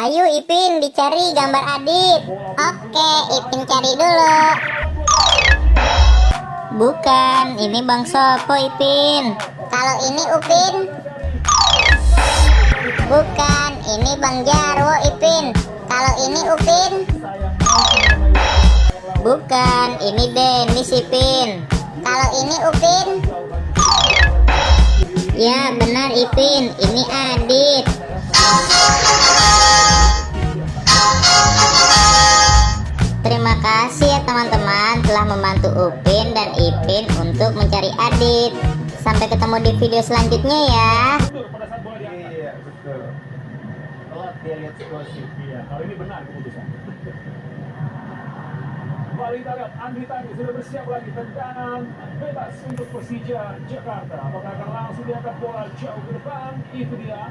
Ayo Ipin, dicari gambar Adit. Oke, Ipin cari dulu. Bukan, ini Bang Sopo Ipin. Kalau ini Upin. Bukan, ini Bang Jarwo Ipin. Kalau ini Upin. Bukan, ini Denis Ipin. Kalau ini Upin. Ya benar Ipin, ini Adit. Terima kasih ya teman-teman telah membantu Upin dan Ipin untuk mencari Adit. Sampai ketemu di video selanjutnya ya. Iya, betul. Telat dia lihat situasi. Iya, kalau ini benar keputusan. Kembali kita lihat Andri Tani sudah bersiap lagi, tendangan bebas untuk Persija Jakarta. Apakah akan langsung diangkat bola jauh ke depan? Itu dia.